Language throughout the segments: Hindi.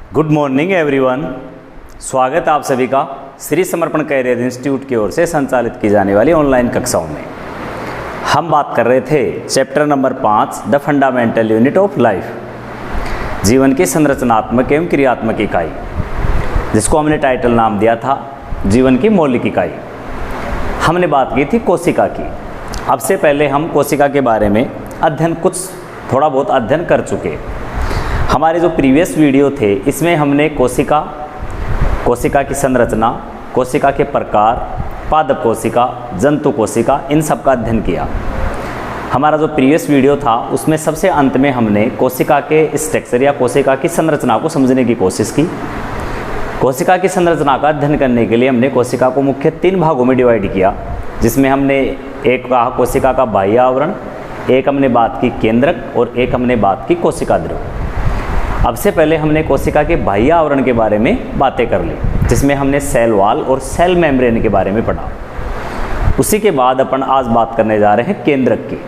Good morning everyone. स्वागत आप सभी का श्री समर्पण कैरियर इंस्टीट्यूट की ओर से संचालित की जाने वाली ऑनलाइन कक्षाओं में। हम बात कर रहे थे chapter number 5 the fundamental unit of life, जीवन की संरचनात्मक एवं क्रियात्मक इकाई, जिसको हमने टाइटल नाम दिया था जीवन की मौलिक इकाई। हमने बात की थी कोशिका की। अब से पहले हम कोशिका के बारे में थोड़ा बहुत अध्ययन कर चुके। हमारे जो प्रीवियस वीडियो थे इसमें हमने कोशिका की संरचना, कोशिका के प्रकार, पादप कोशिका, जंतु कोशिका, इन सब का अध्ययन किया। हमारा जो प्रीवियस वीडियो था उसमें सबसे अंत में हमने कोशिका के स्ट्रक्चर या कोशिका की संरचना को समझने की कोशिश की। कोशिका की संरचना का अध्ययन करने के लिए हमने कोशिका को मुख्य 3 भागों में डिवाइड किया, जिसमें हमने एक कहा कोशिका का बाह्य आवरण, एक हमने बात की केंद्रक और एक हमने बात की कोशिका ध्रुव। अब से पहले हमने कोशिका के बाह्य आवरण के बारे में बातें कर ली, जिसमें हमने सेल वॉल और सेल मेम्ब्रेन के बारे में पढ़ा। उसी के बाद अपन आज बात करने जा रहे हैं केंद्रक की।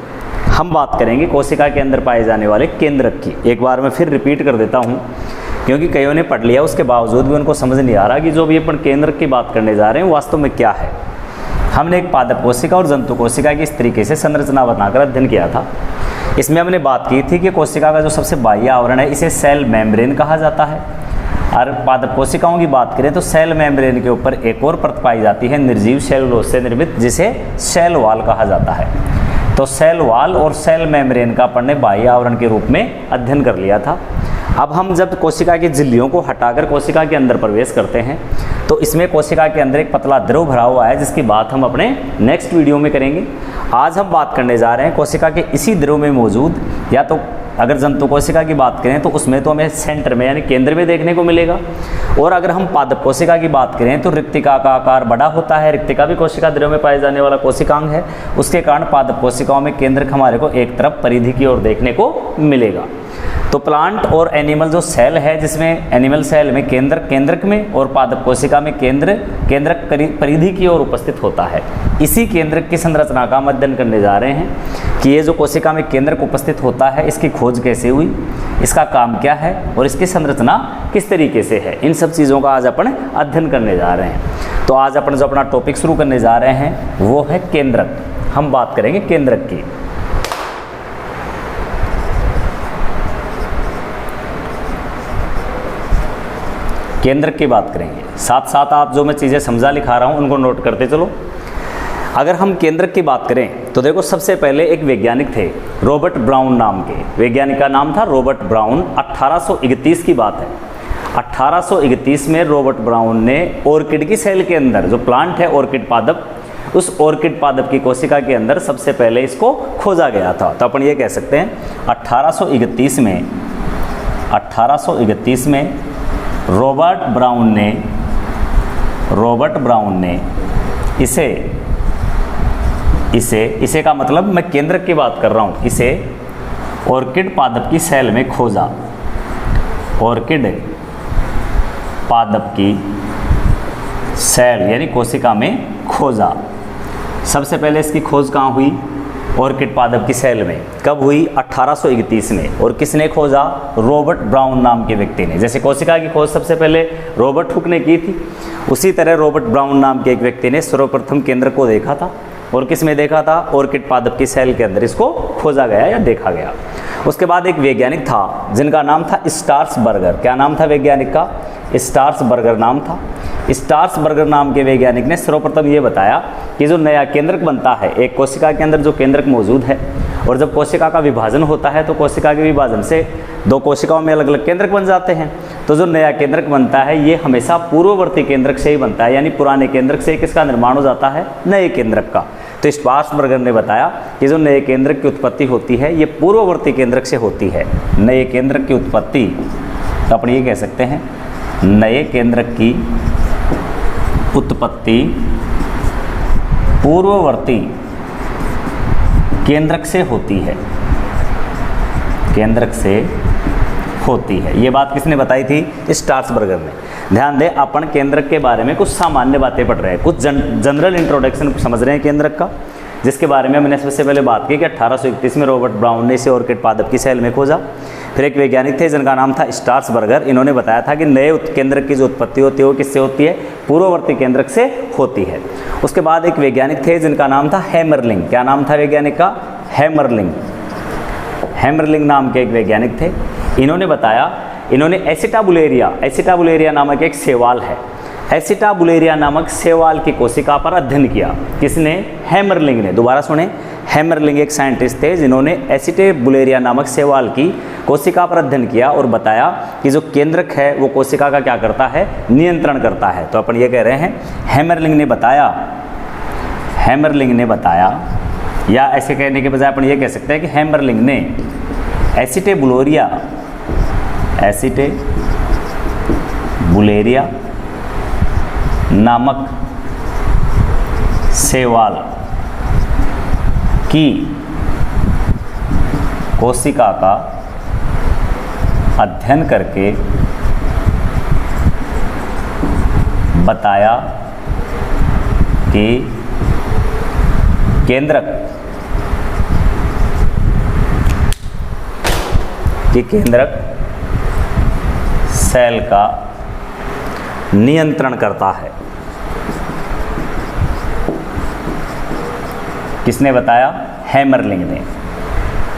हम बात करेंगे कोशिका के अंदर पाए जाने वाले केंद्रक की। एक बार मैं फिर रिपीट कर देता हूँ, क्योंकि कईयों ने पढ़ लिया, उसके बावजूद भी उनको समझ नहीं आ रहा कि जो भी अपन केंद्रक की बात करने जा रहे हैं वास्तव में क्या है। हमने एक पादप कोशिका और जंतु कोशिका की इस तरीके से संरचना बनाकर अध्ययन किया था। इसमें हमने बात की थी कि कोशिका का जो सबसे बाह्य आवरण है इसे सेल मेम्ब्रेन कहा जाता है, और पादप कोशिकाओं की बात करें तो सेल मेम्ब्रेन के ऊपर एक और परत पाई जाती है निर्जीव सेलुलोज से निर्मित, जिसे सेल वॉल कहा जाता है। तो सेल वॉल और सेल मेम्ब्रेन का अपन ने बाह्य आवरण के रूप में अध्ययन कर लिया था। अब हम जब कोशिका की झिल्लियों को हटाकर कोशिका के अंदर प्रवेश करते हैं तो इसमें कोशिका के अंदर एक पतला द्रव भरा हुआ है, जिसकी बात हम अपने नेक्स्ट वीडियो में करेंगे। आज हम बात करने जा रहे हैं कोशिका के इसी द्रव में मौजूद, या तो अगर जंतु कोशिका की बात करें तो उसमें तो हमें सेंटर में यानी केंद्र में देखने को मिलेगा, और अगर हम पादप कोशिका की बात करें तो रिक्तिका का आकार बड़ा होता है। रिक्तिका भी कोशिका द्रव में पाए जाने वाला कोशिकांग है। उसके कारण पादप कोशिकाओं में केंद्रक हमारे को एक तरफ परिधि की ओर देखने को मिलेगा। तो प्लांट और एनिमल जो सेल है, जिसमें एनिमल सेल में केंद्रक में और पादप कोशिका में केंद्रक परिधि की ओर उपस्थित होता है। इसी केंद्रक की संरचना का हम अध्ययन करने जा रहे हैं कि ये जो कोशिका में केंद्रक उपस्थित होता है इसकी खोज कैसे हुई, इसका काम क्या है और इसकी संरचना किस तरीके से है। इन सब चीज़ों का आज अपन अध्ययन करने जा रहे हैं। तो आज अपन जो अपना टॉपिक शुरू करने जा रहे हैं वो है केंद्रक। हम बात करेंगे केंद्रक की। केंद्रक की बात करेंगे, साथ साथ आप जो मैं चीज़ें समझा लिखा रहा हूँ उनको नोट करते चलो। अगर हम केंद्रक की बात करें तो देखो, सबसे पहले एक वैज्ञानिक थे रॉबर्ट ब्राउन नाम के। वैज्ञानिक का नाम था रॉबर्ट ब्राउन। 1831 की बात है। 1831 में रॉबर्ट ब्राउन ने ऑर्किड की सेल के अंदर, जो प्लांट है ऑर्किड पादप, उस ऑर्किड पादप की कोशिका के अंदर सबसे पहले इसको खोजा गया था। तो अपन ये कह सकते हैं 1831 में रॉबर्ट ब्राउन ने इसे का मतलब मैं केंद्रक की बात कर रहा हूँ, इसे ऑर्किड पादप की सेल में खोजा। ऑर्किड पादप की सेल यानी कोशिका में खोजा। सबसे पहले इसकी खोज कहाँ हुई? ऑर्किड पादप की सेल में। कब हुई? 1831 में। और किसने खोजा? रॉबर्ट ब्राउन नाम के व्यक्ति ने। जैसे कोशिका की खोज सबसे पहले रॉबर्ट हुक ने की थी, उसी तरह रॉबर्ट ब्राउन नाम के एक व्यक्ति ने सर्वप्रथम केंद्र को देखा था। और किस में देखा था? ऑर्किड पादप की सेल के अंदर इसको खोजा गया या देखा गया। उसके बाद एक वैज्ञानिक था जिनका नाम था स्टार्सबर्गर। क्या नाम था वैज्ञानिक का? स्टार्सबर्गर नाम था। स्टार्सबर्गर नाम के वैज्ञानिक ने सर्वप्रथम ये बताया कि जो नया केंद्रक बनता है, एक कोशिका के अंदर जो केंद्रक मौजूद है, और जब कोशिका का विभाजन होता है तो कोशिका के विभाजन से 2 कोशिकाओं में अलग अलग केंद्रक बन जाते हैं। तो जो नया केंद्रक बनता है ये हमेशा पूर्ववर्ती केंद्रक से ही बनता है, यानी पुराने केंद्रक से किसका निर्माण हो जाता है? नए केंद्रक का। तो स्टार्सबर्गर ने बताया कि जो नए केंद्रक की उत्पत्ति होती है ये पूर्ववर्ती केंद्रक से होती है। नए केंद्रक की उत्पत्ति, तो अपन ये कह सकते हैं नए केंद्रक की उत्पत्ति पूर्ववर्ती केंद्रक से होती है। केंद्रक से होती है। ये बात किसने बताई थी? स्टार्सबर्गर ने। ध्यान दें, अपन केंद्रक के बारे में कुछ सामान्य बातें पढ़ रहे हैं, कुछ जनरल इंट्रोडक्शन समझ रहे हैं केंद्रक का। जिसके बारे में मैंने सबसे पहले बात की कि 1831 में रॉबर्ट ब्राउन ने इसे ऑर्किड पादप की सेल में खोजा। फिर एक वैज्ञानिक थे जिनका नाम था स्ट्रासबर्गर, इन्होंने बताया था कि नए केंद्रक की जो उत्पत्ति होती है वो किससे होती है, पूर्ववर्ती केंद्रक से होती है। उसके बाद एक वैज्ञानिक थे जिनका नाम था हैमरलिंग। क्या नाम था वैज्ञानिक का? हैमरलिंग। हैमरलिंग नाम के एक वैज्ञानिक थे। इन्होंने बताया, इन्होंने एसिटाबुलेरिया नामक एक शैवाल है, एसिटाबुलेरिया नामक शैवाल की कोशिका पर अध्ययन किया। किसने? हैमरलिंग ने। दोबारा सुने, हैमरलिंग एक साइंटिस्ट थे जिन्होंने एसिटाबुलेरिया नामक शैवाल की कोशिका पर अध्ययन किया और बताया कि जो केंद्रक है वो कोशिका का क्या करता है, नियंत्रण करता है। तो अपन ये कह रहे हैं हैमरलिंग ने बताया, या ऐसे कहने के बजाय अपन ये कह सकते हैं कि हैमरलिंग ने एसिटाबुलेरिया नामक शैवाल की कोशिका का अध्ययन करके बताया कि केंद्रक सेल का नियंत्रण करता है। किसने बताया? हैमरलिंग ने।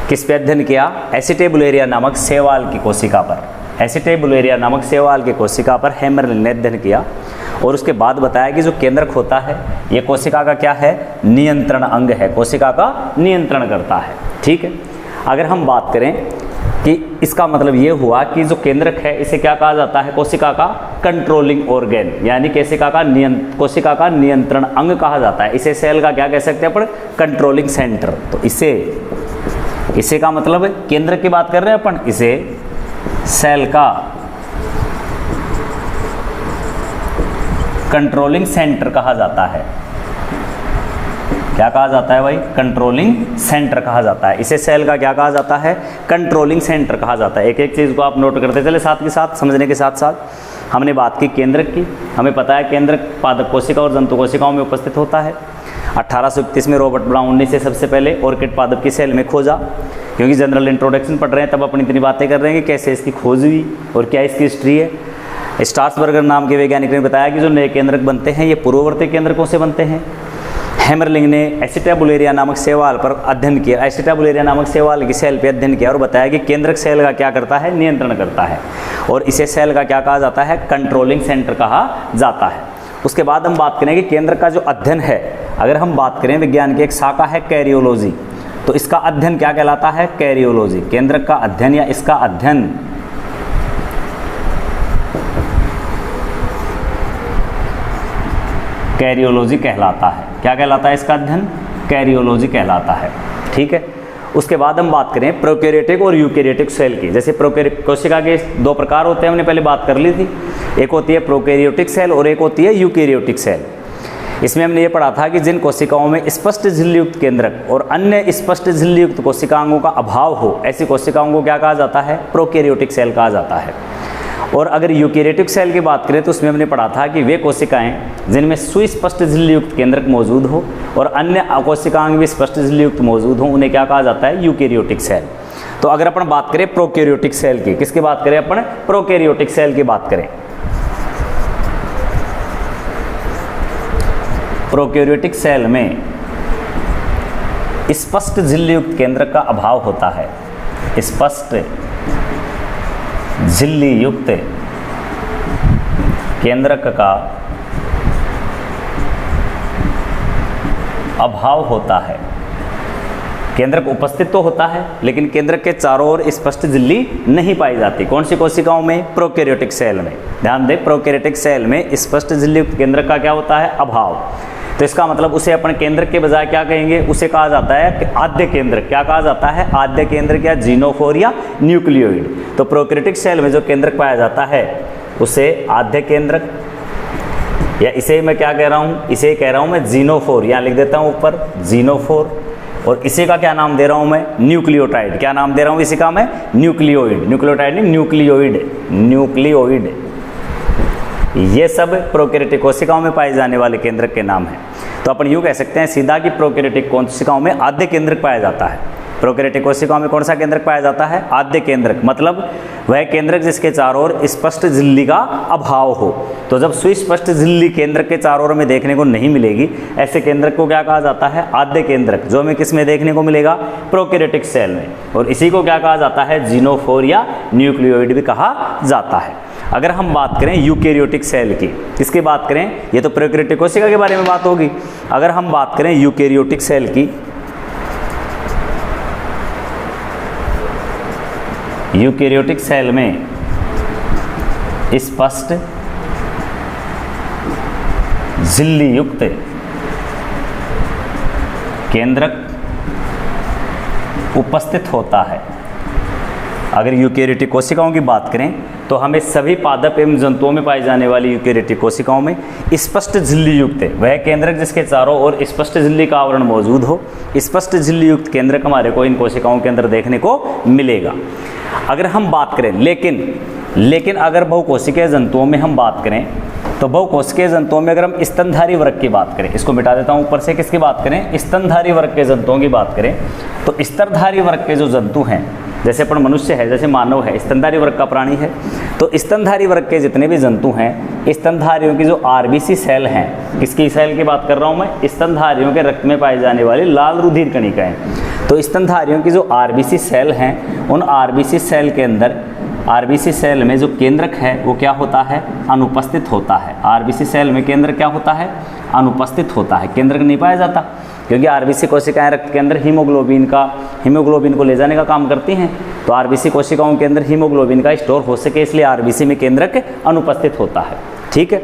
किस पे अध्ययन किया? एसिटाबुलेरिया नामक शैवाल की कोशिका पर। एसिटाबुलेरिया नामक शैवाल की कोशिका पर हैमरलिंग ने अध्ययन किया और उसके बाद बताया कि जो केंद्रक होता है ये कोशिका का क्या है, नियंत्रण अंग है, कोशिका का नियंत्रण करता है। ठीक है, अगर हम बात करें कि इसका मतलब ये हुआ कि जो केंद्रक है इसे क्या कहा जाता है, कोशिका का कंट्रोलिंग ऑर्गेन, यानी कोशिका का नियंत्रण अंग कहा जाता है। इसे सेल का क्या कह सकते हैं अपन, कंट्रोलिंग सेंटर। तो इसे का मतलब केंद्रक की बात कर रहे हैं अपन, इसे सेल का कंट्रोलिंग सेंटर कहा जाता है। क्या कहा जाता है भाई? कंट्रोलिंग सेंटर कहा जाता है। इसे सेल का क्या कहा जाता है, कंट्रोलिंग सेंटर कहा जाता है। एक एक चीज़ को आप नोट करते चले साथ के साथ, समझने के साथ साथ। हमने बात की केंद्रक की, हमें पता है केंद्रक पादप कोशिका और जंतु कोशिकाओं में उपस्थित होता है। 1831 में रॉबर्ट ब्राउन ने इसे सबसे पहले ऑर्किड पादप की सेल में खोजा। क्योंकि जनरल इंट्रोडक्शन पढ़ रहे हैं तब अपन इतनी बातें कर रहे हैं कि कैसे इसकी खोज हुई और क्या इसकी हिस्ट्री है। स्ट्रासबर्गर नाम के वैज्ञानिक ने बताया कि जो नए केंद्रक बनते हैं ये पूर्ववर्ती केंद्रकों से बनते हैं। हैमरलिंग ने एसिटाबुलेरिया नामक शैवाल पर अध्ययन किया, एसिटाबुलेरिया नामक शैवाल की सेल पे अध्ययन किया और बताया कि केंद्रक सेल का क्या करता है, नियंत्रण करता है। और इसे सेल का क्या कहा जाता है, कंट्रोलिंग सेंटर कहा जाता है। उसके बाद हम बात करें कि केंद्रक का जो अध्ययन है, अगर हम बात करें विज्ञान की एक शाखा है कैरियोलॉजी, तो इसका अध्ययन क्या कहलाता है, कैरियोलॉजी। केंद्रक का अध्ययन या इसका अध्ययन कैरियोलॉजी कहलाता है। क्या कहलाता है इसका अध्ययन, कैरियोलॉजी कहलाता है। ठीक है, उसके बाद हम बात करें प्रोकैरियोटिक और यूकैरियोटिक सेल की। जैसे कोशिका के दो प्रकार होते हैं, हमने पहले बात कर ली थी। एक होती है प्रोकैरियोटिक सेल और एक होती है यूकैरियोटिक सेल। इसमें हमने ये पढ़ा था कि जिन कोशिकाओं में स्पष्ट झिल्लीयुक्त केंद्रक और अन्य स्पष्ट झिल्लीयुक्त कोशिकाओं का अभाव हो, ऐसी कोशिकाओं को क्या कहा जाता है, प्रोकैरियोटिक सेल कहा जाता है। और अगर यूकैरियोटिक सेल की बात करें तो उसमें हमने पढ़ा था कि वे कोशिकाएं जिनमें सुस्पष्ट झिल्लीयुक्त केंद्रक मौजूद हो और अन्य कोशिकाएं भी स्पष्ट झिल्लीयुक्त मौजूद हो, उन्हें क्या कहा जाता है, यूकैरियोटिक सेल। तो अगर अपन बात करें प्रोकैरियोटिक सेल की, किसकी बात करें अपन, प्रोकैरियोटिक सेल की बात करें। प्रोकैरियोटिक सेल में स्पष्ट झिल्लीयुक्त केंद्रक का अभाव होता है। स्पष्ट झिल्लीयुक्त केंद्रक का अभाव होता है। केंद्रक उपस्थित तो होता है लेकिन केंद्रक के चारों ओर स्पष्ट झिल्ली नहीं पाई जाती। कौन सी कोशिकाओं में, प्रोकैरियोटिक सेल में। ध्यान दें, प्रोकैरियोटिक सेल में स्पष्ट झिल्लीयुक्त केंद्रक का क्या होता है, अभाव। तो इसका मतलब उसे अपन केंद्रक के बजाय क्या कहेंगे, उसे कहा जाता है आद्य केंद्रक। क्या कहा जाता है, आद्य केंद्रक या जीनोफोर या न्यूक्लियोइड। तो प्रोकैरियोटिक सेल में जो केंद्रक पाया जाता है उसे आद्य केंद्रक, या इसे मैं क्या कह रहा हूँ, इसे कह रहा हूँ मैं जीनोफोर, यहाँ लिख देता हूँ ऊपर जीनोफोर। और इसी का क्या नाम दे रहा हूँ मैं, न्यूक्लियोटाइड। क्या नाम दे रहा हूँ इसी का मैं, न्यूक्लियोइड। न्यूक्लियोटाइड नहीं, न्यूक्लियोइड, न्यूक्लियोइड। ये सब प्रोकैरियोटिक कोशिकाओं में पाए जाने वाले केंद्रक के नाम हैं। तो अपन यूँ कह सकते हैं सीधा कि प्रोकैरियोटिक कोशिकाओं में आद्य केंद्रक पाया जाता है। प्रोकैरियोटिक कोशिकाओं में कौन सा केंद्रक पाया जाता है? आद्य केंद्रक, मतलब वह केंद्रक जिसके चारों ओर स्पष्ट झिल्ली का अभाव हो। तो जब सुस्पष्ट झिल्ली केंद्रक के चारों ओर में देखने को नहीं मिलेगी, ऐसे केंद्रक को क्या कहा जाता है? आद्य केंद्रक, जो हमें किस में देखने को मिलेगा? प्रोकैरियोटिक सेल में। और इसी को क्या कहा जाता है? जीनोफोर या न्यूक्लियोइड भी कहा जाता है। अगर हम बात करें यूकैरियोटिक सेल की, किसकी बात करें? ये तो प्रोकैरियोटिक कोशिका के बारे में बात होगी। अगर हम बात करें यूकैरियोटिक सेल की, यूकैरियोटिक सेल में स्पष्ट झिल्ली युक्त केंद्रक उपस्थित होता है। अगर यूकैरियोटिक कोशिकाओं की बात करें तो हमें सभी पादप एवं जंतुओं में पाई जाने वाली यूकैरियोटिक कोशिकाओं में स्पष्ट झिल्ली युक्त है वह केंद्रक जिसके चारों ओर स्पष्ट झिल्ली का आवरण मौजूद हो। स्पष्ट झिल्ली युक्त केंद्रक हमारे को इन कोशिकाओं के अंदर देखने को मिलेगा। अगर हम बात करें लेकिन अगर बहुकोशिकीय जंतुओं में हम बात करें तो बहुकोशिकीय जंतुओं में अगर हम स्तनधारी वर्ग की बात करें, इसको मिटा देता हूं ऊपर से, किसकी बात करें? स्तनधारी वर्ग के जंतुओं की बात करें तो स्तनधारी वर्ग के जो जंतु हैं, जैसे अपन मनुष्य है, जैसे मानव है, स्तनधारी वर्ग का प्राणी है, तो स्तनधारी वर्ग के जितने भी जंतु हैं, स्तनधारियों की जो आरबीसी सेल हैं, किसकी सेल की बात कर रहा हूं मैं? स्तनधारियों के रक्त में पाई जाने वाली लाल रुधिर कणिकाएं। तो स्तनधारियों की जो आरबीसी सेल हैं, उन आरबीसी सेल के अंदर, आरबीसी सेल में जो केंद्रक है वो क्या होता है? अनुपस्थित होता है। आरबीसी सेल में केंद्रक क्या होता है? अनुपस्थित होता है। केंद्रक नहीं पाया जाता क्योंकि आरबीसी कोशिकाएं रक्त के अंदर हीमोग्लोबिन को ले जाने का काम करती हैं। तो आरबीसी कोशिकाओं के अंदर हीमोग्लोबिन का स्टोर हो सके इसलिए आरबीसी में केंद्रक अनुपस्थित होता है। ठीक है।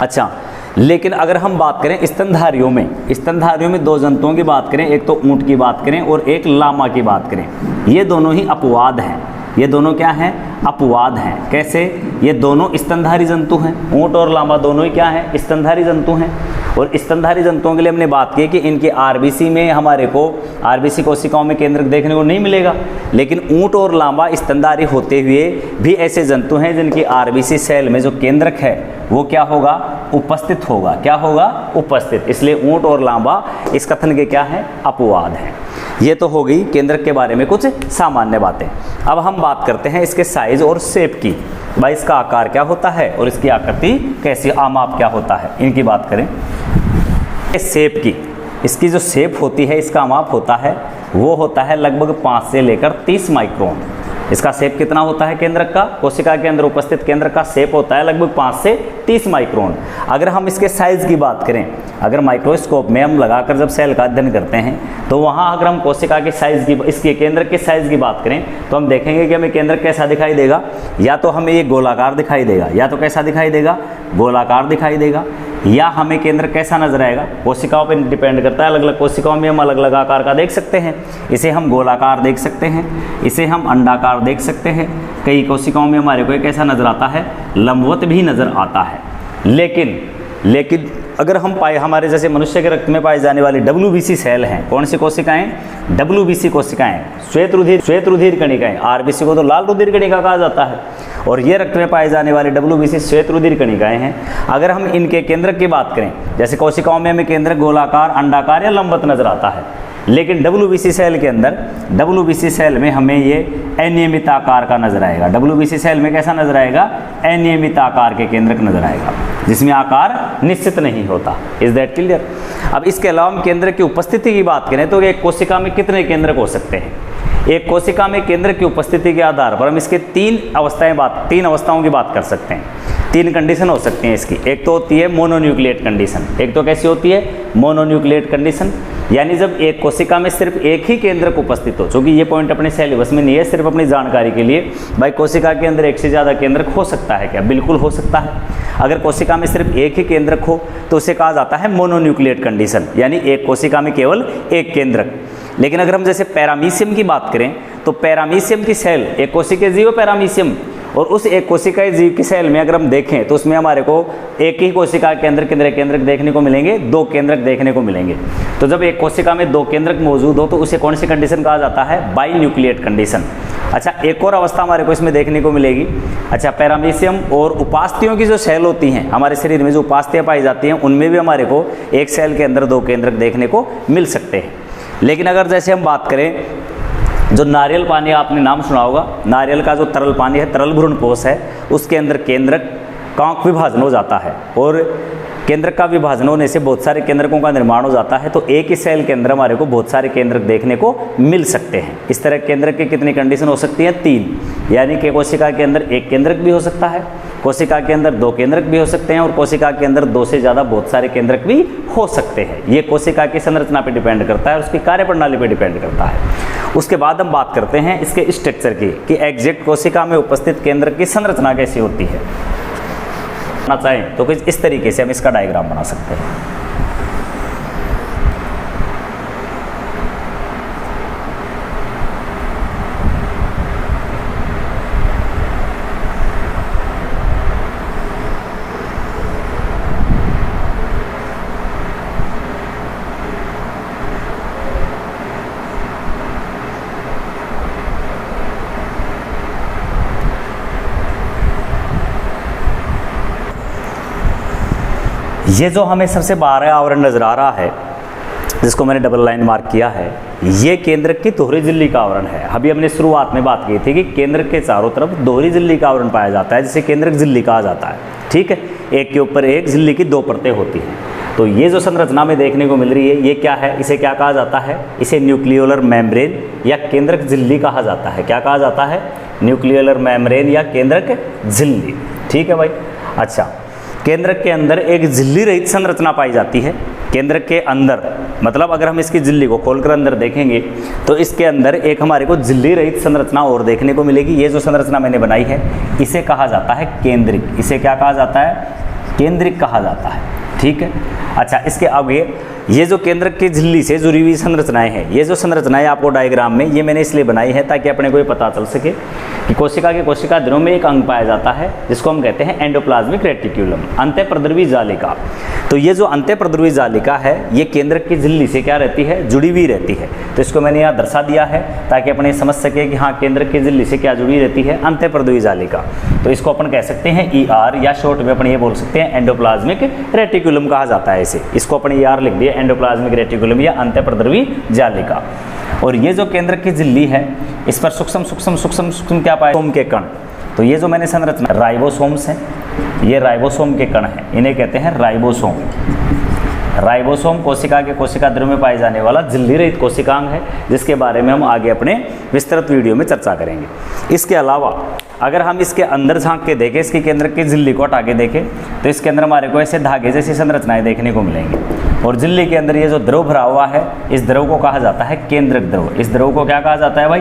अच्छा, लेकिन अगर हम बात करें स्तनधारियों में दो जंतुओं की बात करें, एक तो ऊंट की बात करें और एक लामा की बात करें, ये दोनों ही अपवाद हैं। ये दोनों क्या हैं? अपवाद हैं। कैसे? ये दोनों स्तनधारी जंतु हैं। ऊंट और लामा दोनों ही क्या हैं? स्तनधारी जंतु हैं। और स्तनधारी जंतुओं के लिए हमने बात की कि इनकी आरबीसी में हमारे को आरबीसी कोशिकाओं में केंद्रक देखने को नहीं मिलेगा, लेकिन ऊंट और लामा स्तनधारी होते हुए भी ऐसे जंतु हैं जिनकी आरबीसी सेल में जो केंद्रक है वो क्या होगा? उपस्थित होगा। क्या होगा? उपस्थित। इसलिए ऊंट और लामा इस कथन के क्या है? अपवाद हैं। ये तो हो गई केंद्रक के बारे में कुछ सामान्य बातें। अब हम बात करते हैं इसके साइज और शेप की। भाई इसका आकार क्या होता है और इसकी आकृति कैसी, आमाप क्या होता है, इनकी बात करें। शेप की, इसकी जो शेप होती है, इसका माप होता है वो होता है लगभग 5 से लेकर 30 माइक्रोन। इसका शेप कितना होता है केंद्रक का? कोशिका के अंदर उपस्थित केंद्रक का शेप होता है लगभग 5 से 30 माइक्रोन। अगर हम इसके साइज की बात करें, अगर माइक्रोस्कोप में हम लगाकर जब सेल का अध्ययन करते हैं तो वहाँ अगर हम कोशिका के साइज की, इसके केंद्रक के साइज की बात करें तो हम देखेंगे कि हमें केंद्रक कैसा दिखाई देगा। या तो हमें ये गोलाकार दिखाई देगा, या तो कैसा दिखाई देगा? गोलाकार दिखाई देगा। या हमें केंद्र कैसा नजर आएगा? कोशिकाओं पर डिपेंड करता है। अलग अलग कोशिकाओं में हम अलग अलग आकार का देख सकते हैं। इसे हम गोलाकार देख सकते हैं, इसे हम अंडाकार देख सकते हैं। कई कोशिकाओं में हमारे को कैसा नजर आता है? लंबवत भी नजर आता है। लेकिन अगर हम हमारे जैसे मनुष्य के रक्त में पाई जाने वाली WBC सेल हैं, कौन सी कोशिकाएं? WBC कोशिकाएं, श्वेत रुधिर कणिकाएं। आरबीसी को तो लाल रुधिर कणिका कहा जाता है, और ये रक्त में पाई जाने वाली WBC श्वेत रुधिर कणिकाएं हैं। अगर हम इनके केंद्रक की बात करें, जैसे कोशिकाओं में हमें केंद्रक गोलाकार, अंडाकार या लंबवत नजर आता है, लेकिन WBC सेल के अंदर, WBC सेल में हमें ये अनियमित आकार का नजर आएगा। WBC सेल में कैसा नजर आएगा? अनियमित आकार के केंद्रक नजर आएगा, जिसमें आकार निश्चित नहीं होता। Is that clear? अब इसके अलावा हम केंद्रक की उपस्थिति की बात करें तो एक कोशिका में कितने केंद्रक हो सकते हैं? एक कोशिका में केंद्रक की उपस्थिति के आधार पर हम इसके तीन अवस्थाओं की बात कर सकते हैं। 3 कंडीशन हो सकती हैं इसकी। एक तो होती है मोनोन्यूक्लिएट कंडीशन। एक तो कैसी होती है? मोनोन्यूक्लिएट कंडीशन, यानी जब एक कोशिका में सिर्फ एक ही केंद्रक उपस्थित हो। चूँकि ये पॉइंट अपने सिलेबस में नहीं है, सिर्फ अपनी जानकारी के लिए। भाई कोशिका के अंदर एक से ज़्यादा केंद्रक हो सकता है क्या? बिल्कुल हो सकता है। अगर कोशिका में सिर्फ एक ही केंद्रक हो तो उसे कहा जाता है मोनोन्यूक्लिएट कंडीशन, यानी एक कोशिका में केवल एक केंद्रक। लेकिन अगर हम जैसे पैरामीशियम की बात करें तो पैरामीशियम की सेल, एक कोशिकीय जीव पैरामीशियम, और उस एक कोशिकाई जीव की सेल में अगर हम देखें तो उसमें हमारे को एक ही कोशिका के अंदर कितने केंद्रक देखने को मिलेंगे? 2 केंद्रक देखने को मिलेंगे। तो जब एक कोशिका में 2 केंद्रक मौजूद हो तो उसे कौन सी कंडीशन कहा जाता है? By nucleate condition. अच्छा, एक और अवस्था हमारे को इसमें देखने को मिलेगी। अच्छा, पैरामीशियम और उपास्थियों की जो सेल होती हैं हमारे शरीर में, जो उपास्थियाँ पाई जाती हैं, उनमें भी हमारे को एक सेल के अंदर 2 केंद्रक देखने को मिल सकते हैं। लेकिन अगर जैसे हम बात करें, जो नारियल पानी आपने नाम सुना होगा, नारियल का जो तरल पानी है, तरल भ्रूणपोष है, उसके अंदर केंद्रक का विभाजन हो जाता है और केंद्रक का विभाजन होने से बहुत सारे केंद्रकों का निर्माण हो जाता है। तो एक ही सेल के अंदर हमारे को बहुत सारे केंद्रक देखने को मिल सकते हैं। इस तरह केंद्रक की कितनी कंडीशन हो सकती है? 3, यानी कि कोशिका के अंदर एक केंद्रक भी हो सकता है, कोशिका के अंदर 2 केंद्रक भी हो सकते हैं और कोशिका के अंदर 2 से ज़्यादा बहुत सारे केंद्रक भी हो सकते हैं। ये कोशिका की संरचना पर डिपेंड करता है, उसकी कार्यप्रणाली पर डिपेंड करता है। उसके बाद हम बात करते हैं इसके स्ट्रक्चर की, कि एग्जैक्ट कोशिका में उपस्थित केंद्रक की संरचना कैसी होती है। चाहें तो कुछ इस तरीके से हम इसका डायग्राम बना सकते हैं। ये जो हमें सबसे बाहर आवरण नजर आ रहा है, जिसको मैंने डबल लाइन मार्क किया है, ये केंद्रक की दोहरी झिल्ली का आवरण है। अभी हमने शुरुआत में बात की थी कि केंद्रक के चारों तरफ दोहरी झिल्ली का आवरण पाया जाता है, जिसे केंद्रक झिल्ली कहा जाता है। ठीक है, एक के ऊपर एक झिल्ली की 2 परतें होती हैं। तो ये जो संरचना में देखने को मिल रही है, ये क्या है? इसे क्या कहा जाता है? इसे न्यूक्लियोलर मेम्ब्रेन या केंद्रक झिल्ली कहा जाता है। क्या कहा जाता है? न्यूक्लियोलर मेम्ब्रेन या केंद्रक झिल्ली। ठीक है भाई। अच्छा, केंद्रक के अंदर एक झिल्ली रहित संरचना पाई जाती है। केंद्रक के अंदर मतलब अगर हम इसकी झिल्ली को खोलकर अंदर देखेंगे तो इसके अंदर एक हमारे को झिल्ली रहित संरचना और देखने को मिलेगी। ये जो संरचना मैंने बनाई है, इसे कहा जाता है केंद्रिक। इसे क्या कहा जाता है? केंद्रिक कहा जाता है। ठीक है। अच्छा, इसके आगे ये जो केंद्रक की झिल्ली से जुड़ी हुई संरचनाएं हैं, ये जो संरचनाएं आपको डायग्राम में ये मैंने इसलिए बनाई है ताकि अपने को ये पता चल सके कि कोशिका के कोशिका ध्रुव में एक अंग पाया जाता है जिसको हम कहते हैं एंडोप्लाज्मिक रेटिक्यूलम, अंतःप्रद्रवी जालिका। तो ये जो अंतःप्रद्रवी जालिका है, ये केंद्रक की झिल्ली से क्या रहती है? जुड़ी हुई रहती है। तो इसको मैंने यहाँ दर्शा दिया है ताकि अपने समझ सके कि हाँ, केंद्रक की झिल्ली से क्या जुड़ी रहती है? अंतःप्रद्रवी जालिका। तो इसको अपन कह सकते हैं ER, या शॉर्ट में अपन ये बोल सकते हैं एंडोप्लाज्मिक रेटिक्यूलम कहा जाता है इसे। इसको अपन ER लिख दिया, एंडोप्लाज्मिक रेटिक्यूलम या अंतःप्रद्रवी जालिका। और ये जो केंद्रक की झिल्ली है, इस पर सूक्ष्म क्या पाए? सोम के कण। तो ये जो मैंने संरचना, राइबोसोम्स हैं, ये राइबोसोम के कण हैं, इन्हें कहते हैं राइबोसोम। राइबोसोम कोशिका के कोशिका ध्रुव में पाए जाने वाला झिल्ली रहित कोशिकांग है, जिसके बारे में हम आगे अपने विस्तृत वीडियो में चर्चा करेंगे। इसके अलावा अगर हम इसके अंदर झांक के देखें, इसकी केंद्रक की झिल्ली को हटा के देखें, तो इसके अंदर हमारे को ऐसे धागे जैसी संरचनाएं देखने को मिलेंगी। और झिल्ली के अंदर ये जो द्रव भरा हुआ है, इस द्रव को कहा जाता है केंद्रक द्रव। इस द्रव को क्या कहा जाता है भाई?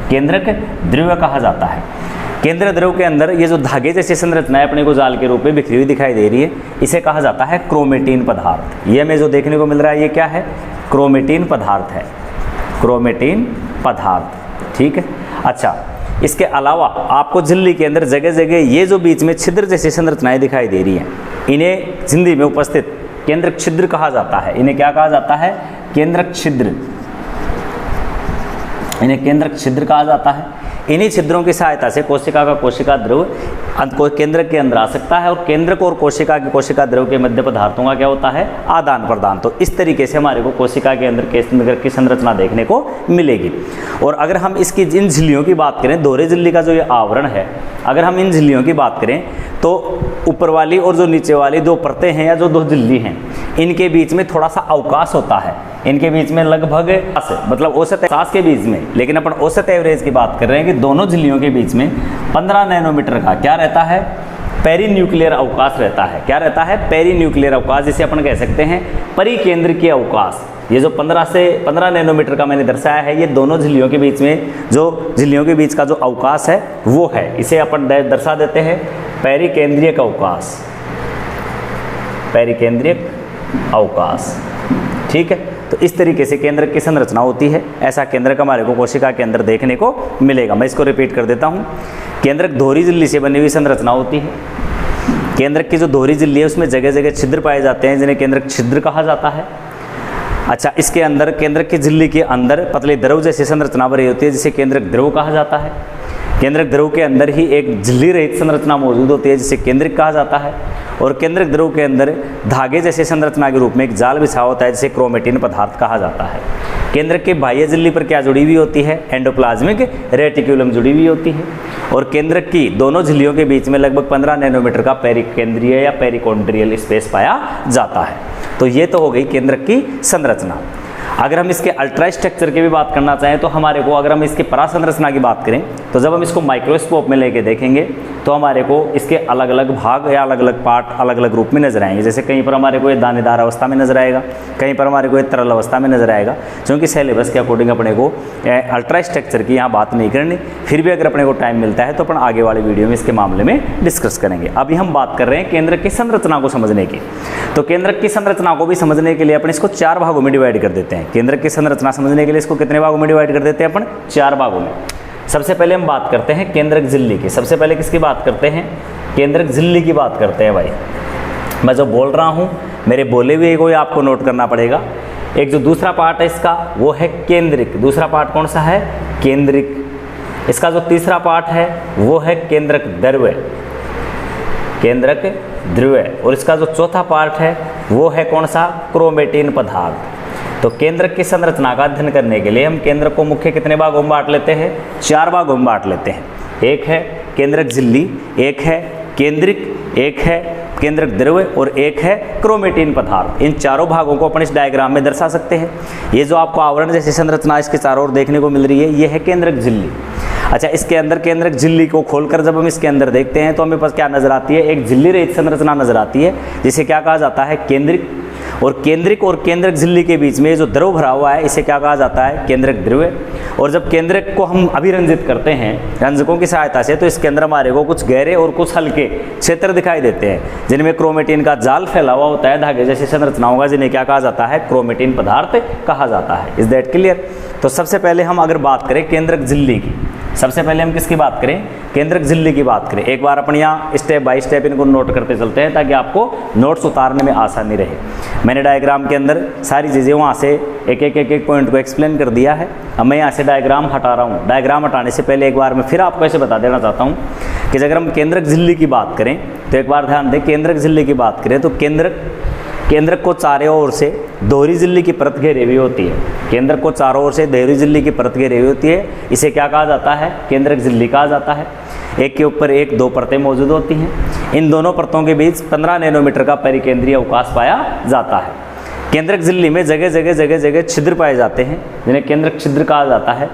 केंद्रक द्रव कहा जाता है। केंद्र द्रव के अंदर ये जो धागे जैसी संरचनाएं अपने को जाल के रूप में बिखरी हुई दिखाई दे रही है, इसे कहा जाता है क्रोमेटिन पदार्थ। ये हमें जो देखने को मिल रहा है, ये क्या है? क्रोमेटिन पदार्थ है, क्रोमेटिन पदार्थ। ठीक है। अच्छा, इसके अलावा आपको झिल्ली के अंदर जगह जगह ये जो बीच में छिद्र जैसी संरचनाएं दिखाई दे रही हैं, इन्हें झिल्ली में उपस्थित केंद्रक छिद्र कहा जाता है। इन्हें क्या कहा जाता है? केंद्रक छिद्र। इन्हें केंद्रक छिद्र कहा जाता है। इन्हीं छिद्रों की सहायता से कोशिका का कोशिका द्रव केंद्रक के अंदर आ सकता है और केंद्रक और कोशिका के कोशिका द्रव के मध्य पदार्थों का क्या होता है? आदान प्रदान। तो इस तरीके से हमारे को कोशिका के अंदर केंद्रक की संरचना देखने को मिलेगी। और अगर हम इसकी इन झिल्लियों की बात करें, दोहरे झिल्ली का जो ये आवरण है, अगर हम इन झिल्लियों की बात करें तो ऊपर वाली और जो नीचे वाली 2 परतें हैं या जो 2 झिल्ली हैं, इनके बीच में थोड़ा सा अवकाश होता है। इनके बीच में लगभग मतलब औसत सांस के बीच में, लेकिन अपन औसत एवरेज की बात कर रहे हैं कि दोनों झिल्लियों के बीच में 15 नैनोमीटर का क्या रहता है? पेरीन्यूक्लियर अवकाश रहता है। क्या रहता है? पेरीन्यूक्लियर अवकाश, जिसे अपन कह सकते हैं परिकेंद्रकीय अवकाश। ये जो 15 नैनोमीटर का मैंने दर्शाया है, ये दोनों झिल्लियों के बीच में जो झिल्लियों के बीच का जो अवकाश है वो है, इसे अपन दर्शा देते हैं पेरिकेंद्रियक अवकाश, पेरिकेंद्रियक अवकाश। ठीक है। तो इस तरीके से केंद्रक की संरचना होती है। ऐसा केंद्रक हमारे को कोशिका के अंदर देखने को मिलेगा। मैं इसको रिपीट कर देता हूँ। केंद्रक दोहरी झिल्ली से बनी हुई संरचना होती है। केंद्रक की जो दोहरी झिल्ली है, उसमें जगह जगह छिद्र पाए जाते हैं, जिन्हें केंद्रक छिद्र कहा जाता है। अच्छा, इसके अंदर केंद्रक की झिल्ली के अंदर पतली द्रव जैसी संरचना भरी होती है, जिसे केंद्रक द्रव कहा जाता है। केंद्रक ध्रुव के अंदर ही एक झिल्ली रहित संरचना मौजूद होती है जिसे केंद्रिक कहा जाता है, और केंद्रक ध्रुव के अंदर धागे जैसे संरचना के रूप में एक जाल बिछा होता है जिसे क्रोमेटिन पदार्थ कहा जाता है। केंद्रक के बाह्य झिल्ली पर क्या जुड़ी हुई होती है? एंडोप्लाज्मिक रेटिक्यूलम जुड़ी हुई होती है, और केंद्रक की दोनों झिल्लियों के बीच में लगभग 15 नैनोमीटर का पेरिकेंद्रीय या पेरिकोन्ड्रियल स्पेस पाया जाता है। तो ये तो हो गई केंद्रक की संरचना। अगर हम इसके अल्ट्रा स्ट्रक्चर की भी बात करना चाहें तो हमारे को, अगर हम इसके परासंरचना की बात करें तो जब हम इसको माइक्रोस्कोप में लेके देखेंगे तो हमारे को इसके अलग अलग भाग या अलग अलग पार्ट अलग अलग रूप में नजर आएंगे। जैसे कहीं पर हमारे को ये दानेदार अवस्था में नजर आएगा, कहीं पर हमारे को ये तरल अवस्था में नजर आएगा। क्योंकि सिलेबस के अकॉर्डिंग अपने को अल्ट्रा स्ट्रक्चर की यहाँ बात नहीं करनी, फिर भी अगर अपने को टाइम मिलता है तो अपन आगे वाले वीडियो में इसके मामले में डिस्कस करेंगे। अभी हम बात कर रहे हैं केंद्रक की संरचना को समझने की। तो केंद्रक की संरचना को भी समझने के लिए अपन इसको 4 भागों में डिवाइड कर देते हैं। केंद्रक की संरचना समझने के लिए इसको कितने भागों में डिवाइड कर देते हैं अपन? 4 भागों में। सबसे पहले हम बात करते हैं केंद्रक झिल्ली की। सबसे पहले किसकी बात करते हैं? केंद्रक झिल्ली की बात करते हैं भाई। मैं जो बोल रहा हूँ मेरे बोले हुए को आपको नोट करना पड़ेगा। एक जो दूसरा पार्ट है इसका वो है केंद्रिक। दूसरा पार्ट कौन सा है? केंद्रिक। इसका जो तीसरा पार्ट है वो है केंद्रक द्रव्य, केंद्रक द्रव्य। और इसका जो चौथा पार्ट है वो है कौन सा? क्रोमेटिन पदार्थ। तो केंद्रक की संरचना का अध्ययन करने के लिए हम केंद्रक को मुख्य कितने भागों में बांट लेते हैं? 4 भागों में बांट लेते हैं। एक है केंद्रक झिल्ली, एक है केंद्रिक, एक है केंद्रक द्रव्य और एक है क्रोमेटिन पदार्थ। इन चारों भागों को अपन इस डायग्राम में दर्शा सकते हैं। ये जो आपको आवरण जैसी संरचना इसके चारों ओर देखने को मिल रही है ये है केंद्रक झिल्ली। अच्छा, इसके अंदर केंद्रक झिल्ली को खोलकर जब हम इसके अंदर देखते हैं तो हमें पास क्या नजर आती है? एक झिल्ली रहित संरचना नजर आती है जिसे क्या कहा जाता है? केंद्रिक। और केंद्रिक और केंद्रक झिल्ली के बीच में जो द्रव भरा हुआ है इसे क्या कहा जाता है? केंद्रक द्रव्य। और जब केंद्रक को हम अभिरंजित करते हैं रंजकों की सहायता से तो इसके अंदर हमारे को कुछ गहरे और कुछ हल्के क्षेत्र दिखाई देते हैं जिनमें क्रोमेटिन का जाल फैला हुआ होता है, धागे जैसी संरचनाओं का, जिन्हें क्या कहा जाता है? क्रोमेटिन पदार्थ कहा जाता है। Is that clear? तो सबसे पहले हम अगर बात करें केंद्रक झिल्ली की, सबसे पहले हम किसकी बात करें? केंद्रक झिल्ली की बात करें। एक बार अपन यहाँ स्टेप बाय स्टेप इनको नोट करते चलते हैं ताकि आपको नोट्स उतारने में आसानी रहे। मैंने डायग्राम के अंदर सारी चीज़ें वहाँ से एक पॉइंट को एक्सप्लेन कर दिया है। अब मैं यहाँ से डायग्राम हटा रहा हूँ। डायग्राम हटाने से पहले एक बार मैं फिर आपको ऐसे बता देना चाहता हूँ कि अगर हम केंद्रक झिल्ली की बात करें तो एक बार ध्यान दें, केंद्रक झिल्ली की बात करें तो केंद्रक को चारों ओर से दोहरी झिल्ली की परत घेरे हुई होती है। केंद्रक को चारों ओर से दोहरी झिल्ली की परत घेरे हुई होती है, इसे क्या कहा जाता है? केंद्रक झिल्ली कहा जाता है। एक के ऊपर एक 2 परतें मौजूद होती हैं। इन दोनों परतों के बीच 15 नैनोमीटर का परिकेंद्रीय अवकाश पाया जाता है। केंद्रक झिल्ली में जगह जगह छिद्र पाए जाते हैं जिन्हें केंद्रक छिद्र कहा जाता है।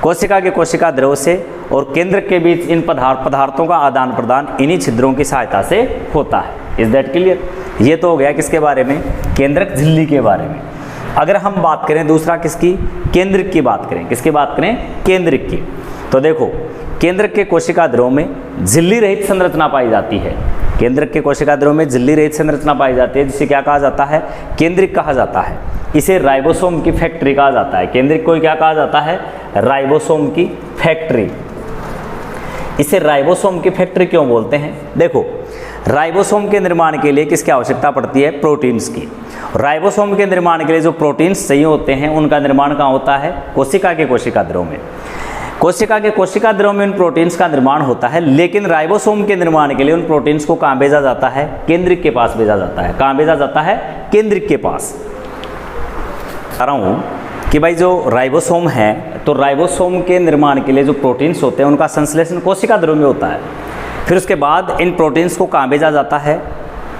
कोशिका के कोशिका द्रव से और केंद्रक के बीच इन पदार्थों का आदान प्रदान इन्हीं छिद्रों की सहायता से होता है। Is that clear? ये तो हो गया किसके बारे में? केंद्रक झिल्ली के बारे में। अगर हम बात करें दूसरा किसकी? केंद्रिक की बात करें। किसकी बात करें? केंद्रिक की। तो देखो, केंद्रक के कोशिका द्रव में झिल्ली रहित संरचना पाई जाती है। केंद्रक के कोशिका द्रव में झिल्ली रहित संरचना पाई जाती है जिसे क्या कहा जाता है? केंद्रिक कहा जाता है। इसे राइबोसोम की फैक्ट्री कहा जाता है। केंद्रिक को क्या कहा जाता है? राइबोसोम की फैक्ट्री। इसे राइबोसोम की फैक्ट्री क्यों बोलते हैं? देखो, राइबोसोम के निर्माण के लिए किसकी आवश्यकता पड़ती है? प्रोटीन्स की। राइबोसोम के निर्माण के लिए जो प्रोटीन्स चाहिए होते हैं उनका निर्माण कहाँ होता है? कोशिका के कोशिका द्रव में। कोशिका के कोशिका द्रव में उन प्रोटीन्स का निर्माण होता है, लेकिन राइबोसोम के निर्माण के लिए उन प्रोटीन्स को कहाँ भेजा जाता है? केंद्रिक के पास भेजा जाता है। कहाँ भेजा जाता है? केंद्रिक के पास। कह रहा हूँ कि भाई जो राइबोसोम है तो राइबोसोम के निर्माण के लिए जो प्रोटीन्स होते हैं उनका संश्लेषण कोशिका द्रव में होता है। फिर उसके बाद इन प्रोटीन्स को कहाँ भेजा जाता है?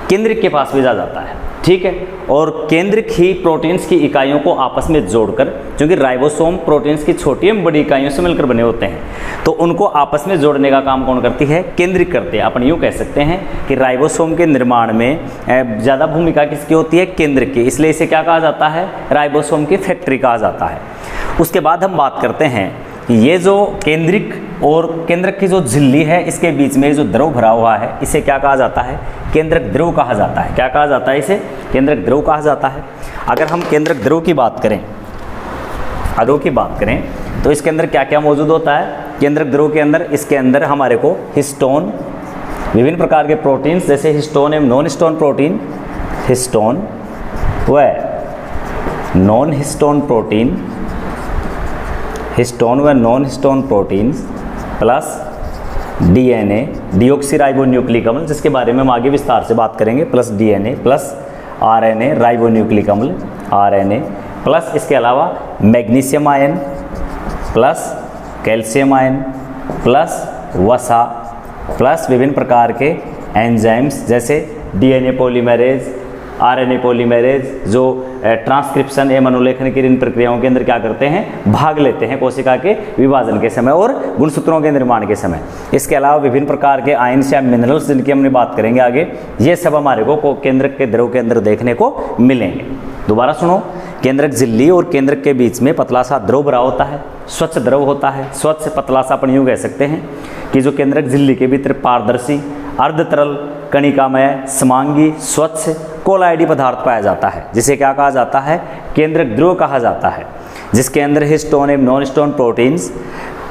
केंद्रिक के पास भेजा जाता है। ठीक है। और केंद्रिक ही प्रोटीन्स की इकाइयों को आपस में जोड़कर, क्योंकि राइबोसोम प्रोटीन्स की छोटी एवं बड़ी इकाइयों से मिलकर बने होते हैं, तो उनको आपस में जोड़ने का काम कौन करती है? केंद्रिक करते हैं। अपन यूँ कह सकते हैं कि राइबोसोम के निर्माण में ज़्यादा भूमिका किसकी होती है? केंद्रिक की। इसलिए इसे क्या कहा जाता है? राइबोसोम की फैक्ट्री कहा जाता है। उसके बाद हम बात करते हैं कि ये जो केंद्रिक और केंद्रक की जो झिल्ली है इसके बीच में जो द्रव भरा हुआ है इसे क्या कहा जाता है? केंद्रक द्रव कहा जाता है। क्या कहा जाता है? इसे केंद्रक द्रव कहा जाता है। अगर हम केंद्रक द्रव की बात करें, तो इसके अंदर क्या क्या मौजूद होता है? केंद्रक द्रव के अंदर, इसके अंदर हमारे को हिस्टोन, विभिन्न प्रकार के प्रोटीन्स जैसे हिस्टोन एवं नॉन हिस्टोन प्रोटीन, हिस्टोन व नॉन हिस्टोन प्रोटीन, हिस्टोन व non histone proteins plus DNA deoxyribonucleic अम्ल, जिसके बारे में हम आगे विस्तार से बात करेंगे, plus DNA plus RNA ribonucleic अम्ल RNA, प्लस इसके अलावा magnesium ion plus calcium ion plus वसा प्लस विभिन्न प्रकार के एंजाइम्स जैसे DNA पॉलीमरेज, RNA पॉलीमरेज, जो ट्रांसक्रिप्शन एवं अनुलेखन की इन प्रक्रियाओं के अंदर क्या करते हैं, भाग लेते हैं कोशिका के विभाजन के समय और गुणसूत्रों के निर्माण के समय। इसके अलावा विभिन्न प्रकार के आयन्स या मिनरल्स जिनकी हमने बात करेंगे आगे, ये सब हमारे को केंद्रक के द्रव के अंदर देखने को मिलेंगे। दोबारा सुनो, केंद्रक झिल्ली और केंद्रक के बीच में पतला सा द्रव भरा होता है, स्वच्छ द्रव होता है। स्वच्छ पतला सा अपन यूँ कह सकते हैं कि जो केंद्रक झिल्ली के भीतर पारदर्शी अर्धतरल कणिकामय समांगी स्वच्छ कोलाइडी पदार्थ पाया जाता है, जिसे क्या कहा जाता है, केंद्रक द्रव कहा जाता है, जिसके अंदर हिस्टोन एवं non histone proteins,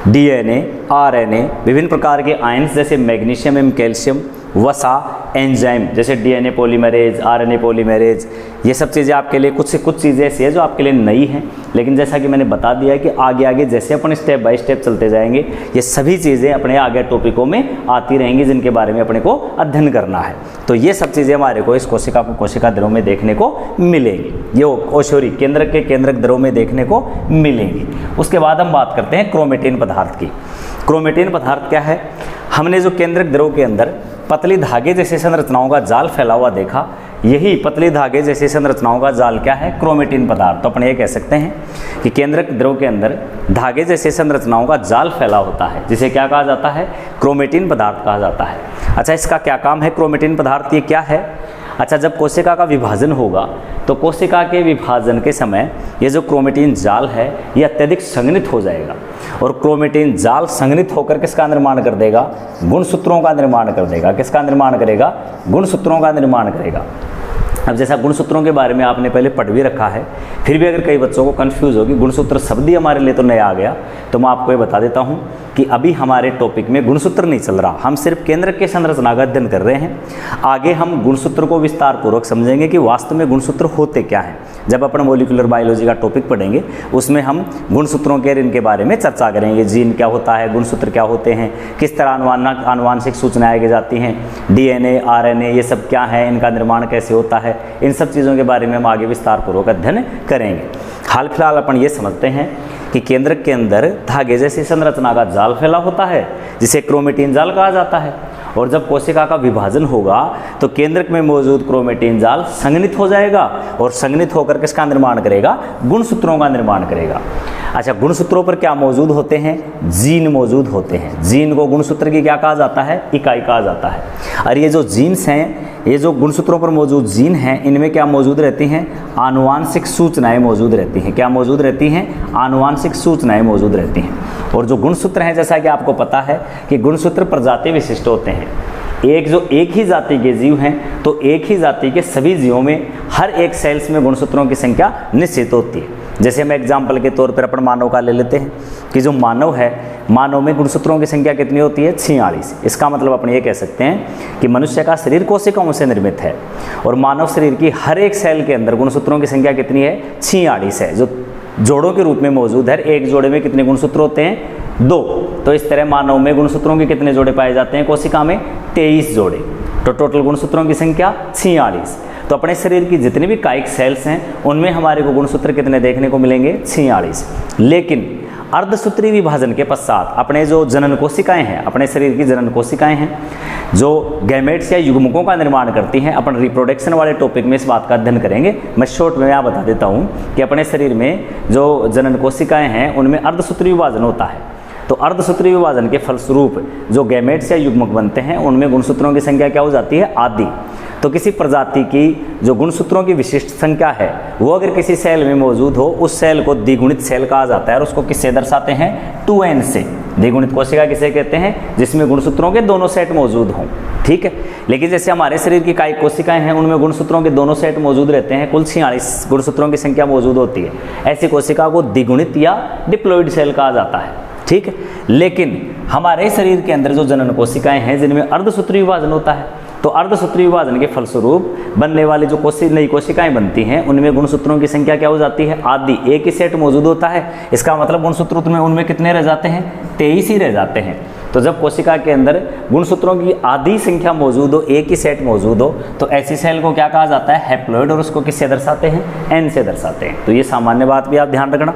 DNA RNA, विभिन्न प्रकार के आयन्स जैसे मैग्नीशियम एवं कैल्शियम, वसा, एंजाइम जैसे DNA पॉलीमरेज, RNA पॉलीमरेज, ये सब चीज़ें आपके लिए कुछ चीज़ें ऐसी है जो आपके लिए नई हैं, लेकिन जैसा कि मैंने बता दिया कि आगे आगे जैसे अपन स्टेप बाय स्टेप चलते जाएंगे, ये सभी चीज़ें अपने आगे टॉपिकों में आती रहेंगी जिनके बारे में अपने को अध्ययन करना है। तो ये सब चीज़ें हमारे को इस कोशिका द्रव में देखने को मिलेंगी, ये सॉरी केंद्रक के केंद्रक द्रव में देखने को मिलेंगी। उसके बाद हम बात करते हैं क्रोमेटिन पदार्थ की। क्रोमेटिन पदार्थ क्या है? हमने जो केंद्रक द्रव के अंदर पतली धागे जैसी संरचनाओं का जाल फैला हुआ देखा, यही पतली धागे जैसी संरचनाओं का जाल क्या है? क्रोमेटिन पदार्थ। तो अपन ये कह सकते हैं कि केंद्रक द्रव के अंदर धागे जैसे संरचनाओं का जाल फैला होता है, जिसे क्या कहा जाता है? क्रोमेटिन पदार्थ कहा जाता है। अच्छा, इसका क्या काम है? क्रोमेटिन पदार्थ ये क्या है? अच्छा, जब कोशिका का विभाजन होगा तो कोशिका के विभाजन के समय ये जो क्रोमेटिन जाल है ये अत्यधिक संघनित हो जाएगा, और क्रोमेटिन जाल संघनित होकर किसका निर्माण कर देगा? गुणसूत्रों का निर्माण कर देगा। किसका निर्माण करेगा? गुणसूत्रों का निर्माण करेगा। अब जैसा गुणसूत्रों के बारे में आपने पहले पढ़ भी रखा है, फिर भी अगर कई बच्चों को कंफ्यूज होगी, गुणसूत्र शब्द ही हमारे लिए तो नया आ गया, तो मैं आपको ये बता देता हूँ कि अभी हमारे टॉपिक में गुणसूत्र नहीं चल रहा, हम सिर्फ केंद्रक के संरचना का अध्ययन कर रहे हैं। आगे हम गुणसूत्र को विस्तार पूर्वक समझेंगे कि वास्तव में गुणसूत्र होते क्या हैं। जब अपन मॉलिक्यूलर बायोलॉजी का टॉपिक पढ़ेंगे उसमें हम गुणसूत्रों के इनके बारे में चर्चा करेंगे। जीन क्या होता है, गुणसूत्र क्या होते हैं, किस तरह आनुवांशिक सूचनाएं आगे जाती हैं, DNA RNA ये सब क्या है, इनका निर्माण कैसे होता है, इन सब चीज़ों के बारे में हम आगे विस्तार पूर्वक अध्ययन करेंगे। हाल फिलहाल अपन ये समझते हैं कि केंद्रक के अंदर धागे जैसी संरचना का जाल फैला होता है, जिसे क्रोमेटिन जाल कहा जाता है, और जब कोशिका का विभाजन होगा तो केंद्रक में मौजूद क्रोमेटिन जाल संघनित हो जाएगा, और संघनित होकर किसका निर्माण करेगा? गुणसूत्रों का निर्माण करेगा। अच्छा, गुणसूत्रों पर क्या मौजूद होते हैं? जीन मौजूद होते हैं। जीन को गुणसूत्र की क्या कहा जाता है? इकाई कहा जाता है। और ये जो जीन्स हैं, ये जो गुणसूत्रों पर मौजूद जीन हैं, इनमें क्या मौजूद रहती हैं? आनुवांशिक सूचनाएं मौजूद रहती हैं। क्या मौजूद रहती हैं? आनुवांशिक सूचनाएं मौजूद रहती हैं। और जो गुणसूत्र हैं, जैसा कि आपको पता है कि गुणसूत्र प्रजाति विशिष्ट होते हैं। एक ही जाति के जीव हैं तो एक ही जाति के सभी जीवों में हर एक सेल्स में गुणसूत्रों की संख्या निश्चित होती है। जैसे मैं एग्जाम्पल के तौर पर अपन मानव का ले लेते हैं कि जो मानव है, मानव में गुणसूत्रों की संख्या कितनी होती है? 46। इसका मतलब अपन ये कह सकते हैं कि मनुष्य का शरीर कोशिकाओं से निर्मित है, और मानव शरीर की हर एक सेल के अंदर गुणसूत्रों की संख्या कितनी है? 46 है, जो जोड़ों के रूप में मौजूद है। एक जोड़े में कितने गुणसूत्र होते हैं? 2। तो इस तरह मानव में गुणसूत्रों के कितने जोड़े पाए जाते हैं? कोशिका में 23 जोड़े। तो टोटल गुणसूत्रों की संख्या 46। तो अपने शरीर की जितनी भी कायिक सेल्स हैं उनमें हमारे को गुणसूत्र कितने देखने को मिलेंगे? 46। लेकिन अर्धसूत्री विभाजन के पश्चात अपने जो जनन कोशिकाएं हैं, अपने शरीर की जनन कोशिकाएं हैं, जो गैमेट्स या युग्मकों का निर्माण करती हैं, अपन रिप्रोडक्शन वाले टॉपिक में इस बात का अध्ययन करेंगे। मैं शॉर्ट में यहाँ बता देता हूँ कि अपने शरीर में जो जनन कोशिकाएं हैं उनमें अर्धसूत्री विभाजन होता है। तो अर्धसूत्री विभाजन के फलस्वरूप जो गैमेट्स या युग्मक बनते हैं उनमें गुणसूत्रों की संख्या क्या हो जाती है? आदि। तो किसी प्रजाति की जो गुणसूत्रों की विशिष्ट संख्या है वो अगर किसी सेल में मौजूद हो, उस सेल को द्विगुणित सेल कहा जाता है, और उसको किससे दर्शाते हैं? 2n से। द्विगुणित कोशिका किसे कहते हैं? जिसमें गुणसूत्रों के दोनों सेट मौजूद हों। ठीक है। लेकिन जैसे हमारे शरीर की कायिक कोशिकाएं हैं उनमें गुणसूत्रों के दोनों सेट मौजूद रहते हैं, कुल 46 गुणसूत्रों की संख्या मौजूद होती है। ऐसी कोशिका को द्विगुणित या डिप्लॉइड सेल कहा जाता है। ठीक है। लेकिन हमारे शरीर के अंदर जो जनन कोशिकाएं हैं जिनमें अर्धसूत्री विभाजन होता है, तो अर्धसूत्री विभाजन के फलस्वरूप बनने वाली जो नई कोशिकाएं बनती हैं उनमें गुणसूत्रों की संख्या क्या हो जाती है? आदि। एक ही सेट मौजूद होता है। इसका मतलब गुणसूत्र में उनमें कितने रह जाते हैं? 23 ही रह जाते हैं। तो जब कोशिका के अंदर गुणसूत्रों की आधी संख्या मौजूद हो, एक ही सेट मौजूद हो, तो ऐसी सेल को क्या कहा जाता है? हैप्लॉइड। और उसको किससे दर्शाते हैं? एन से दर्शाते हैं। तो ये सामान्य बात भी आप ध्यान रखना।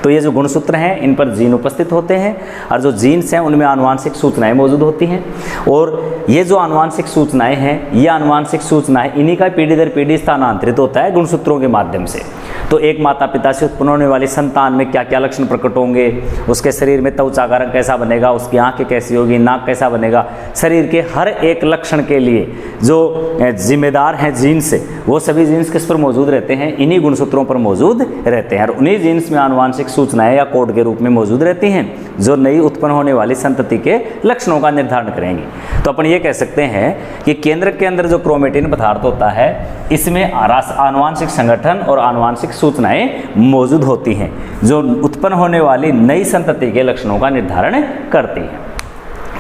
तो ये जो गुणसूत्र हैं इन पर जीन उपस्थित होते हैं और जो जीन्स हैं उनमें आनुवांशिक सूचनाएं मौजूद होती हैं। और ये जो आनुवांशिक सूचनाएं हैं, ये आनुवांशिक सूचनाएं इन्हीं का पीढ़ी दर पीढ़ी स्थानांतरित होता है गुणसूत्रों के माध्यम से। तो एक माता पिता से उत्पन्न होने वाली संतान में क्या क्या लक्षण प्रकट होंगे, उसके शरीर में त्वचा का रंग कैसा बनेगा, उसकी आंखें कैसी होगी, नाक कैसा बनेगा, शरीर के हर एक लक्षण के लिए जो जिम्मेदार हैं जीन्स, वो सभी जीन्स किस पर मौजूद रहते हैं? इन्हीं गुणसूत्रों पर मौजूद रहते हैं। और उन्हीं जीन्स में आनुवांशिक सूचनाएं या कोड के रूप में मौजूद रहती हैं जो नई उत्पन्न होने वाली संतति के लक्षणों का निर्धारण करेंगी। तो अपन ये कह सकते हैं कि केंद्र के अंदर जो क्रोमेटिन पदार्थ होता है, इसमें आनुवांशिक संगठन और आनुवांशिक सूचनाएं मौजूद होती हैं जो उत्पन्न होने वाली नई संतति के लक्षणों का निर्धारण करती हैं।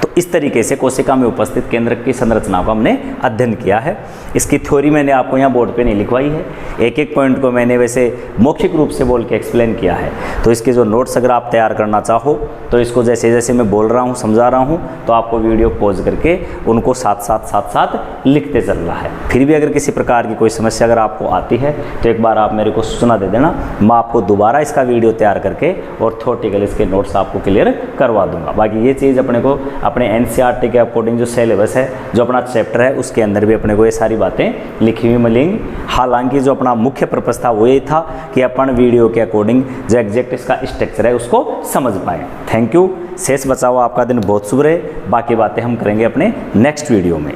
तो इस तरीके से कोशिका में उपस्थित केंद्रक की संरचना को हमने अध्ययन किया है। इसकी थ्योरी मैंने आपको यहाँ बोर्ड पे नहीं लिखवाई है, एक एक पॉइंट को मैंने वैसे मौखिक रूप से बोल के एक्सप्लेन किया है। तो इसके जो नोट्स अगर आप तैयार करना चाहो तो इसको जैसे जैसे मैं बोल रहा हूँ, समझा रहा हूँ, तो आपको वीडियो पॉज करके उनको साथ साथ लिखते चलना है। फिर भी अगर किसी प्रकार की कोई समस्या अगर आपको आती है तो एक बार आप मेरे को सूचना दे देना, मैं आपको दोबारा इसका वीडियो तैयार करके और थ्योरेटिकल इसके नोट्स आपको क्लियर करवा दूंगा। बाकी ये चीज़ अपने को अपने एनसीईआरटी के अकॉर्डिंग जो सिलेबस है, जो अपना चैप्टर है, उसके अंदर भी अपने को ये सारी बातें लिखी हुई मिलेंगी। हालांकि जो अपना मुख्य पर्पस था वो ये था कि अपन वीडियो के अकॉर्डिंग जो एग्जैक्ट इसका स्ट्रक्चर है उसको समझ पाएँ। Thank you. शेष बचा हुआ आपका दिन बहुत शुभ रहे। बाकी बातें हम करेंगे अपने नेक्स्ट वीडियो में।